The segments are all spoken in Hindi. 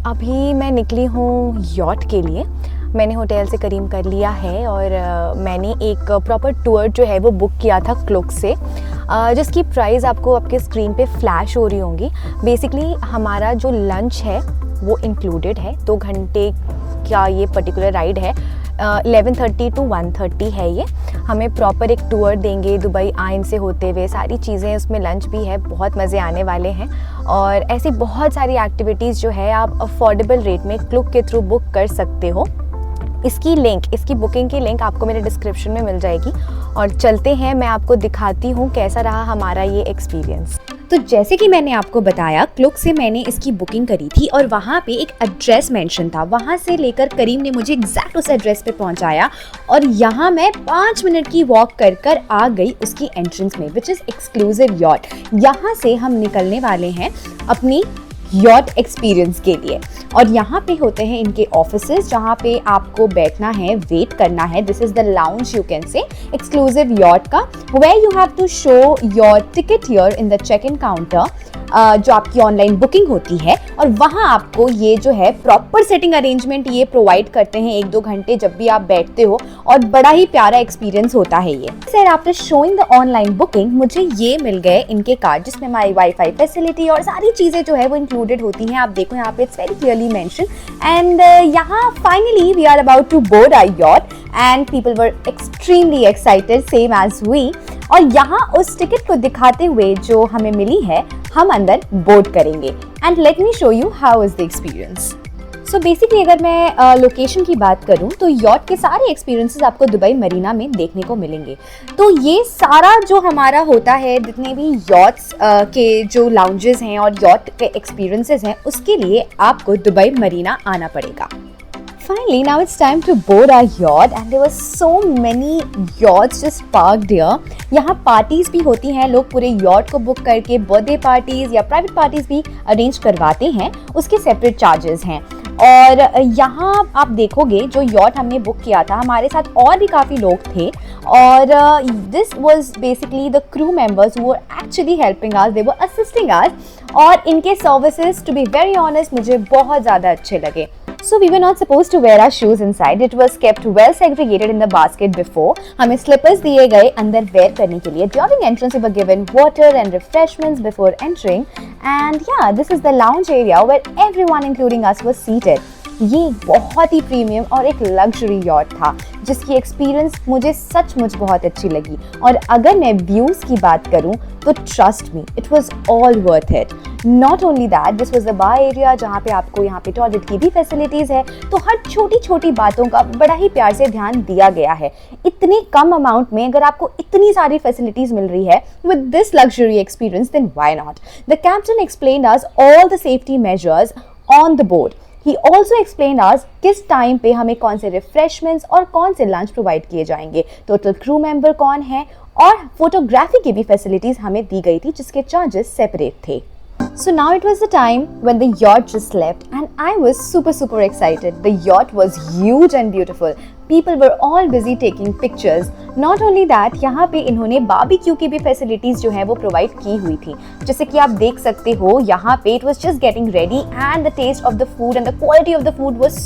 अभी मैं निकली हूँ यॉट के लिए। मैंने होटल से करीम कर लिया है और मैंने एक प्रॉपर टूर जो है वो बुक किया था क्लुक से, जिसकी प्राइस आपको आपके स्क्रीन पे फ्लैश हो रही होंगी। बेसिकली हमारा जो लंच है वो इंक्लूडेड है। 2 घंटे का ये पर्टिकुलर राइड है, 11:30 to 1:30 है ये। हमें प्रॉपर एक टूर देंगे दुबई आइन से होते हुए, सारी चीज़ें, उसमें लंच भी है, बहुत मज़े आने वाले हैं। और ऐसी बहुत सारी एक्टिविटीज़ जो है आप अफोर्डेबल रेट में क्लुक के थ्रू बुक कर सकते हो। इसकी बुकिंग की लिंक आपको मेरे डिस्क्रिप्शन में मिल जाएगी। और चलते हैं, मैं आपको दिखाती हूँ कैसा रहा हमारा ये एक्सपीरियंस। तो जैसे कि मैंने आपको बताया, क्लुक से मैंने इसकी बुकिंग करी थी और वहाँ पे एक एड्रेस मेंशन था। वहाँ से लेकर करीम ने मुझे एग्जैक्ट उस एड्रेस पे पहुँचाया और यहाँ मैं 5 मिनट की वॉक कर आ गई उसकी एंट्रेंस में, विच इज़ एक्सक्लूसिव यॉट। यहाँ से हम निकलने वाले हैं अपनी यॉट एक्सपीरियंस के लिए। और यहाँ पे होते हैं इनके ऑफिसेस जहाँ पे आपको बैठना है, वेट करना है। This is the lounge you can say exclusive yacht का, where you have to show your ticket here in the check in counter, जो आपकी ऑनलाइन बुकिंग होती है। और वहाँ आपको ये जो है प्रॉपर सेटिंग अरेंजमेंट ये प्रोवाइड करते हैं 1-2 घंटे जब भी आप बैठते हो, और बड़ा ही प्यारा एक्सपीरियंस होता है ये। Sir, after showing the online booking मुझे ये मिल गए इनके कार्ड, जिसमें हमारी वाईफाई फैसिलिटी और सारी चीज़ें जो है वो इंक्लूडेड होती हैं। आप देखो यहाँ पे it's very clearly mention. And यहाँ finally we are about to board our yacht and people were extremely excited, same as we. और यहाँ उस टिकट को दिखाते हुए जो हमें मिली है, हम अंदर बोर्ड करेंगे। And let me show you how is the experience. So basically अगर मैं लोकेशन की बात करूं तो यॉट के सारे एक्सपीरियंसेस आपको दुबई मरीना में देखने को मिलेंगे। तो ये सारा जो हमारा होता है, जितने भी यॉट्स के जो लाउंजेस हैं और यॉट के एक्सपीरियंसेस हैं, उसके लिए आपको दुबई मरीना आना पड़ेगा। Finally, now it's time to board our yacht and there were so many yachts just parked here. यहाँ पार्टीज भी होती हैं, लोग पूरे यॉट को बुक करके बर्थडे पार्टीज या प्राइवेट पार्टीज भी अरेंज करवाते हैं, उसके सेपरेट चार्जेस हैं। और यहाँ आप देखोगे जो यॉट हमने बुक किया था, हमारे साथ और भी काफ़ी लोग थे। और this was basically the crew members who were actually helping us, they were assisting us. और इनके services to be very honest मुझे बहुत ज़्यादा अच्छे लगे। So we were not supposed to wear our shoes inside. It was kept well segregated in the basket before. हमें slippers दिए गए अंदर wear करने के लिए। During entrance we were given water and refreshments before entering. And yeah, this is the lounge area where everyone including us was seated. ये बहुत ही प्रीमियम और एक लग्जरी यॉट था, जिसकी एक्सपीरियंस मुझे सचमुच बहुत अच्छी लगी। और अगर मैं व्यूज़ की बात करूं तो trust me, it was all worth it. Not only that, this was the bar area जहाँ पे आपको यहाँ पे टॉयलेट की भी फैसिलिटीज़ है। तो हर छोटी छोटी बातों का बड़ा ही प्यार से ध्यान दिया गया है। इतने कम अमाउंट में अगर आपको इतनी सारी फैसिलिटीज़ मिल रही है with this luxury experience, then why not. The captain explained us all the safety measures on the board. He also explained us किस टाइम पे हमें कौन से रिफ्रेशमेंट्स और कौन से लंच प्रोवाइड किए जाएंगे, टोटल क्रू मेंबर कौन है, और फोटोग्राफी की भी फैसिलिटीज हमें दी गई थी, जिसके चार्जेस सेपरेट थे। So now it was the time when the yacht just left and I was super excited. The yacht was huge and beautiful. People were all busy taking pictures. Not only that, यहाँ पे इन्होंने बारबेक्यू की भी फैसिलिटीज़ जो है वो प्रोवाइड की हुई थी, जैसे कि आप देख सकते हो यहाँ पे it was just getting ready and the taste of the food and the quality of the food was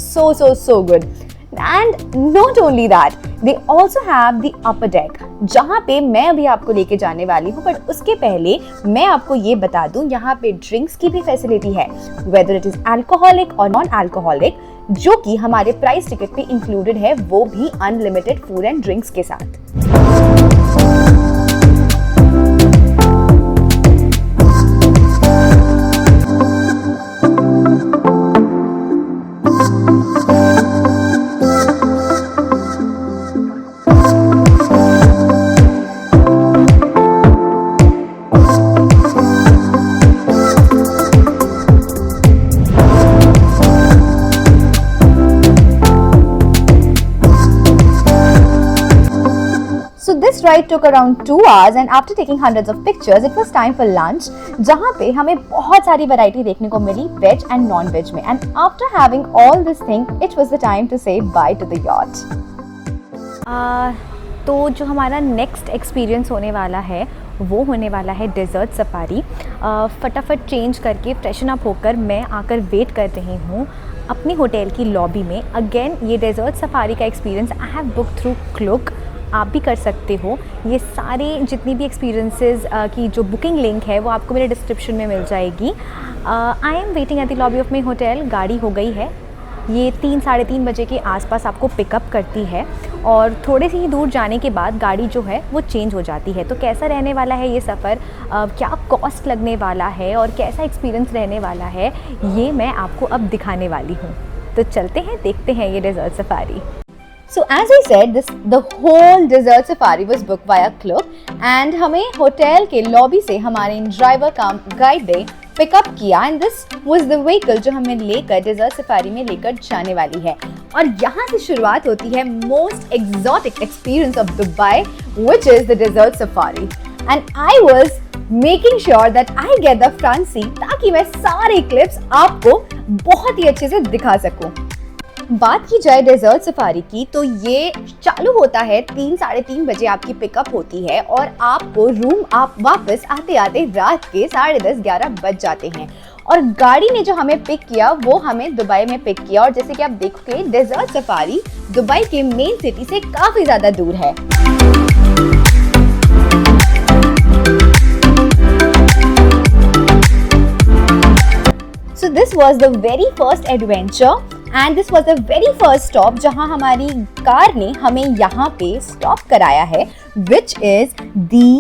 so good. And not only that, they also have the upper deck, जहाँ पे मैं अभी आपको लेके जाने वाली हूँ। बट उसके पहले मैं आपको ये बता दूँ, यहाँ पे ड्रिंक्स की भी फैसिलिटी है, वेदर इट इज अल्कोहलिक और नॉन अल्कोहलिक, जो कि हमारे प्राइस टिकट पे इंक्लूडेड है, वो भी अनलिमिटेड फूड एंड ड्रिंक्स के साथ। So this ride took around 2 hours and after taking hundreds of pictures, it was time for lunch, जहाँ पे हमें बहुत सारी वैरायटी देखने को मिली वेज एंड नॉन वेज में। And after having all this thing, it was the time to say bye to the yacht. तो जो हमारा नेक्स्ट एक्सपीरियंस होने वाला है वो होने वाला है डेज़र्ट सफारी। फटाफट चेंज करके फ्रेशन अप होकर मैं आकर वेट कर रही हूँ अपने होटल की लॉबी में। अगेन ये डेज़र्ट सफारी का experience I have book through Klook, आप भी कर सकते हो। ये सारे जितनी भी एक्सपीरियंसेस की जो बुकिंग लिंक है वो आपको मेरे डिस्क्रिप्शन में मिल जाएगी। I am waiting at the lobby of my hotel. गाड़ी हो गई है, ये 3-3:30 बजे के आसपास आपको पिकअप करती है और थोड़े से ही दूर जाने के बाद गाड़ी जो है वो चेंज हो जाती है। तो कैसा रहने वाला है ये सफ़र, क्या कॉस्ट लगने वाला है और कैसा एक्सपीरियंस रहने वाला है, ये मैं आपको अब दिखाने वाली हूँ। तो चलते हैं, देखते हैं ये desert safari. So as I said, the whole desert safari was booked via Klook and हमें होटल के लॉबी से हमारे ड्राइवर कम गाइड ने पिकअप किया and this was the vehicle जो हमें लेकर डेजर्ट सफारी में लेकर जाने वाली है। और यहाँ से शुरुआत होती है most exotic experience of Dubai which is the desert safari and I was making sure that I get the front seat ताकि मैं सारे क्लिप्स आपको बहुत ही अच्छे से दिखा सकूं। बात की जाए डेजर्ट सफारी की तो ये चालू होता है 3-3:30 बजे आपकी पिकअप होती है और आपको रूम आप वापस आते आते रात के 10:30-11 बज जाते हैं। और गाड़ी ने जो हमें पिक किया वो हमें दुबई में पिक किया और जैसे कि आप देखोगे डेजर्ट सफारी दुबई के मेन सिटी से काफी ज्यादा दूर है। So this was the very first adventure and this was the very first stop जहां हमारी कार ने हमें यहाँ पे स्टॉप कराया है which is the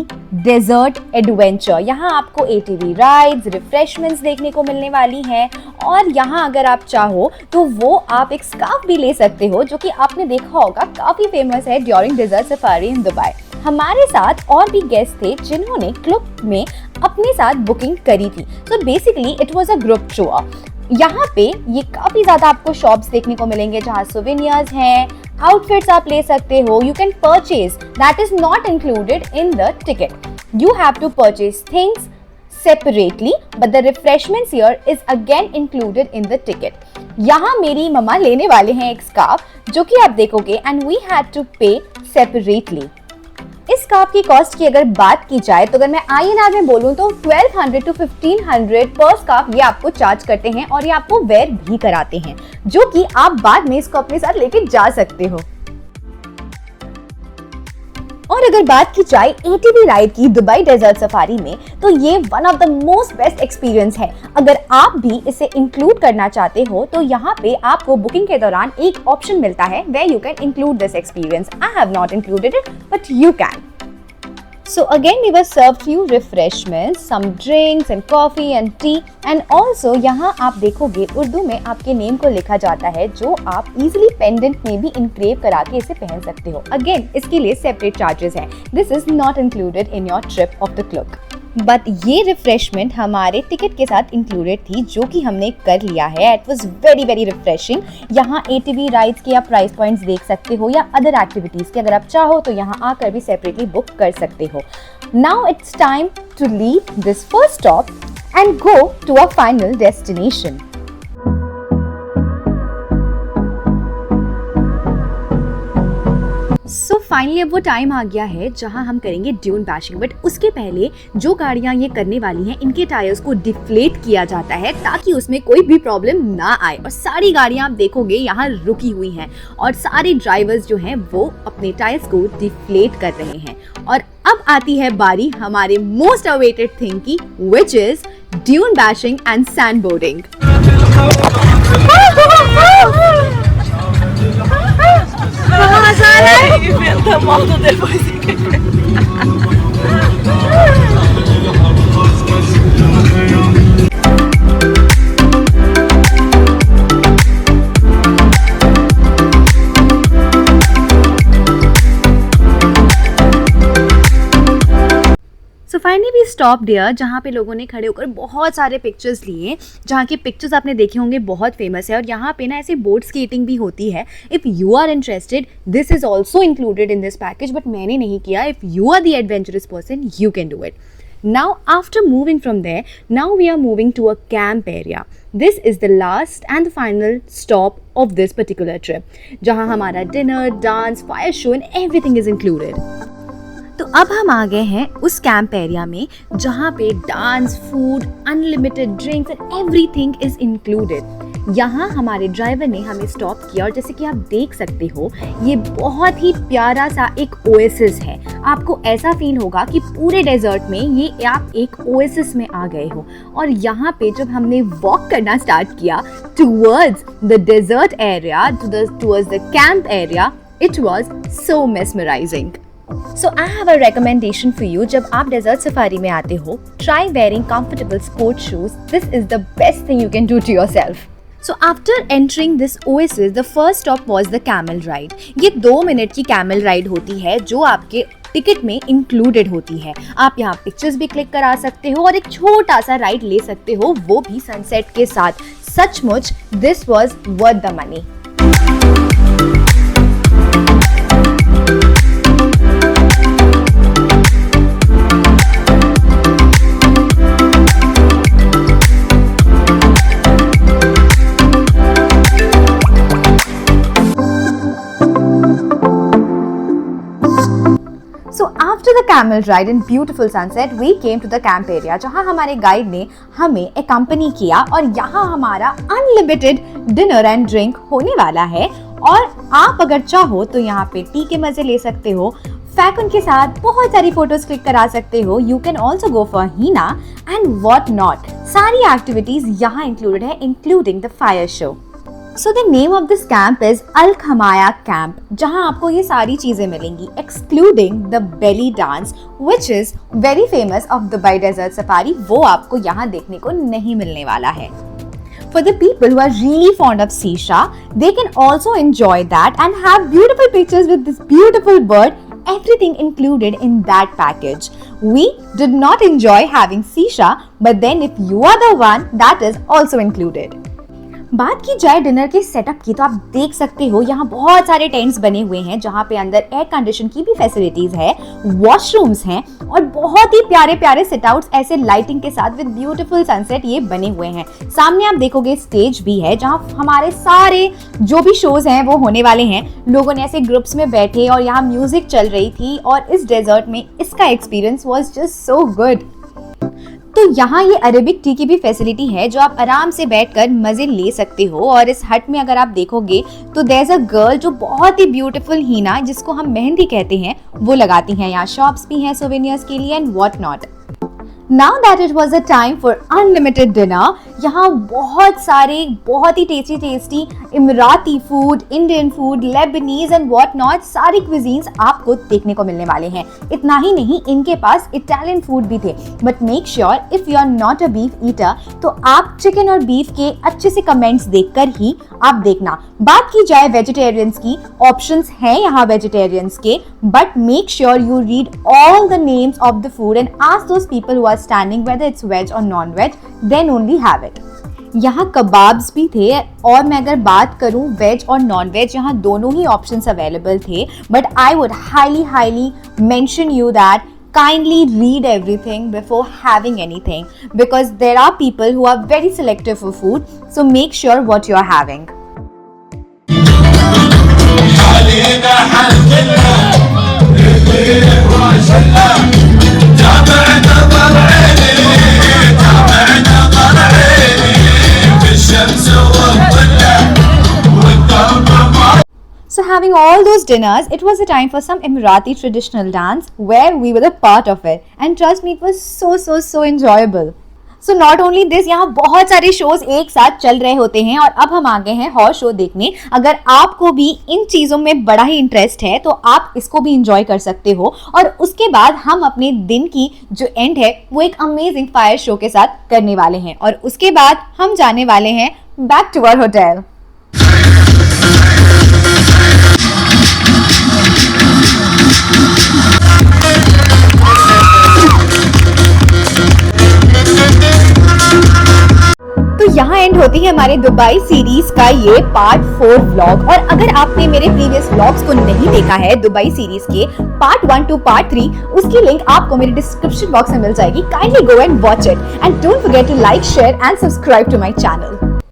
desert adventure। यहाँ आपको ATV राइड्स, रिफ्रेशमेंट्स देखने को मिलने वाली हैं और यहाँ अगर आप चाहो तो वो आप एक स्कार्फ भी ले सकते हो जो कि आपने देखा होगा काफ़ी फेमस है during desert safari in Dubai. हमारे साथ और भी गेस्ट थे जिन्होंने क्लुक में अपने साथ बुकिंग करी थी। So basically it was a group tour. यहाँ पे ये काफी ज्यादा आपको शॉप्स देखने को मिलेंगे जहाँ सोवेनियर्स हैं, आउटफिट्स आप ले सकते हो, you can purchase, that is not included in the ticket. You have to purchase things separately but the refreshments here is again included in the ticket। यहाँ मेरी मम्मा लेने वाले हैं एक स्कार्फ जो कि आप देखोगे and we had to pay separately। इस स्कार्फ की कॉस्ट की अगर बात की जाए तो अगर मैं INR में बोलूं तो 1200 to 1500 पर स्कार्फ ये आपको चार्ज करते हैं और ये आपको वेयर भी कराते हैं जो कि आप बाद में इसको अपने साथ लेके जा सकते हो। और अगर बात की जाए ATV राइड की दुबई डेजर्ट सफारी में तो ये one of the most best experience है। अगर आप भी इसे इंक्लूड करना चाहते हो तो यहाँ पे आपको बुकिंग के दौरान एक ऑप्शन मिलता है where you can include this experience। I have not included it but you can। So again we were served few refreshments, some drinks and coffee and tea and also यहाँ आप देखोगे उर्दू में आपके नेम को लिखा जाता है जो आप easily पेंडेंट में भी इनक्रेव करा के इसे पहन सकते हो। Again इसके लिए सेपरेट चार्जेस हैं। This is not included in your trip of the Klook। But ये रिफ्रेशमेंट हमारे टिकट के साथ इंक्लूडेड थी जो कि हमने कर लिया है। It was very very refreshing. यहाँ ATV राइड्स के आप प्राइस पॉइंट्स देख सकते हो या अदर एक्टिविटीज़ के अगर आप चाहो तो यहाँ आकर भी सेपरेटली बुक कर सकते हो। Now it's time to leave this first stop and go to a final destination. So finally अब वो टाइम आ गया है जहां हम करेंगे ड्यून बैशिंग। बट उसके पहले जो गाड़ियां ये करने वाली हैं इनके टायर्स को डिफ्लेट किया जाता है ताकि उसमें कोई भी प्रॉब्लम ना आए। और सारी गाड़ियां आप देखोगे यहाँ रुकी हुई हैं और सारे ड्राइवर्स जो हैं वो अपने टायर्स को डिफ्लेट कर रहे हैं। और अब आती है बारी हमारे मोस्ट अवेटेड थिंग की which is dune bashing and sand boarding. Inventa moto depois que so finally we stop there जहाँ पे लोगों ने खड़े होकर बहुत सारे पिक्चर्स लिए जहाँ के पिक्चर्स आपने देखे होंगे बहुत फेमस है। और यहाँ पे ना ऐसे बोट स्केटिंग भी होती है। If you are interested this is also included in this package but मैंने नहीं किया। If you are the adventurous person you can do it. Now after moving from there, now we are moving to a camp area. This is the last and the final stop of this particular trip, जहाँ हमारा dinner, dance, fire show and everything is included. तो अब हम आ गए हैं उस कैंप एरिया में जहाँ पे dance, food, unlimited drinks and everything is included. यहाँ हमारे ड्राइवर ने हमें स्टॉप किया और जैसे कि आप देख सकते हो ये बहुत ही प्यारा सा एक ओएसिस है। आपको ऐसा फील होगा कि पूरे डेजर्ट में ये आप एक ओएसिस में आ गए हो। और यहाँ पे जब हमने वॉक करना स्टार्ट किया towards the desert area, towards the camp area, it was so mesmerising. So I have a recommendation for you. जब आप डेजर्ट सफारी में आते हो, try wearing comfortable sports shoes. This is the best thing you can do to yourself. So after entering this oasis, the first stop was the camel ride. ये 2 मिनट की कैमल राइड होती है जो आपके टिकट में इंक्लूडेड होती है। आप यहाँ पिक्चर्स भी क्लिक करा सकते हो और एक छोटा सा राइड ले सकते हो, वो भी सनसेट के साथ। सचमुच this was worth the money. So after the camel ride and beautiful sunset, we came to the camp area जहाँ हमारे गाइड ने हमें accompany किया और यहाँ हमारा unlimited dinner and drink होने वाला है। और आप अगर चाहो तो यहाँ पे टी के मजे ले सकते हो, फैकन के साथ बहुत सारी फोटोज क्लिक करा सकते हो। You can also go for henna and what not. सारी एक्टिविटीज यहाँ इंक्लूडेड है, including the fire show. So the name of this camp is Al Khamaya Camp, जहाँ आपको ये सारी चीजें मिलेंगी, excluding the belly dance, which is very famous of Dubai Desert Safari। वो आपको यहाँ देखने को नहीं मिलने वाला है। For the people who are really fond of Sisha, they can also enjoy that and have beautiful pictures with this beautiful bird. Everything included in that package. We did not enjoy having Sisha, but then if you are the one, that is also included. बात की जाए डिनर के सेटअप की तो आप देख सकते हो यहाँ बहुत सारे टेंट्स बने हुए हैं जहाँ पे अंदर एयर कंडीशन की भी फैसिलिटीज है, वॉशरूम्स हैं और बहुत ही प्यारे प्यारे सिटआउट्स ऐसे लाइटिंग के साथ विद ब्यूटीफुल सनसेट ये बने हुए हैं। सामने आप देखोगे स्टेज भी है जहाँ हमारे सारे जो भी शोज हैं वो होने वाले हैं। लोगों ने ऐसे ग्रुप्स में बैठे और यहाँ म्यूजिक चल रही थी और इस डेजर्ट में इसका experience was just so good. तो यहाँ ये अरेबिक टी की भी फैसिलिटी है जो आप आराम से बैठकर मजे ले सकते हो। और इस हट में अगर आप देखोगे तो देयर इज अ गर्ल जो बहुत ही ब्यूटीफुल हीना, जिसको हम मेहंदी कहते हैं, वो लगाती हैं। यहाँ शॉप्स भी हैं सोवेनियर्स के लिए and what not. Now that it was a time for unlimited dinner, यहाँ बहुत सारे बहुत ही tasty Emirati food, Indian food, Lebanese and what not सारी क्विजीन्स आपको देखने को मिलने वाले हैं। इतना ही नहीं, इनके पास इटालियन फूड भी थे। But make sure if you are not a beef eater तो आप चिकन और बीफ के अच्छे से कमेंट्स देखकर ही आप देखना। बात की जाए वेजिटेरियंस की, ऑप्शंस हैं यहाँ वेजिटेरियंस के, but make sure you read all the names of the food and ask those people who are standing whether it's veg or non-veg, then only have it. यहाँ कबाब्स भी थे और मैं अगर बात करूँ वेज और नॉन वेज, यहाँ दोनों ही ऑप्शंस अवेलेबल थे। But I would highly mention you that kindly read everything before having anything because there are people who are very selective for food, so make sure what you are having. So having all those dinners, it was a time for some Emirati traditional dance where we were a part of it. And trust me, it was so enjoyable. So not only this, यहाँ बहुत सारे शोज एक साथ चल रहे होते हैं और अब हम आ गए हैं हॉर्स शो देखने। अगर आपको भी इन चीज़ों में बड़ा ही इंटरेस्ट है तो आप इसको भी इंजॉय कर सकते हो। और उसके बाद हम अपने दिन की जो एंड है वो एक अमेजिंग फायर शो के साथ करने वाले हैं और उसके बाद हम जाने वाले हैं बैक टू आवर होटल। तो यहाँ एंड होती है हमारे दुबई सीरीज का ये पार्ट 4 व्लॉग। और अगर आपने मेरे प्रीवियस व्लॉग्स को नहीं देखा है दुबई सीरीज के पार्ट 1 टू पार्ट 3, उसकी लिंक आपको मेरे डिस्क्रिप्शन बॉक्स में मिल जाएगी। Kindly go and watch it and don't forget to like, share and subscribe to my channel.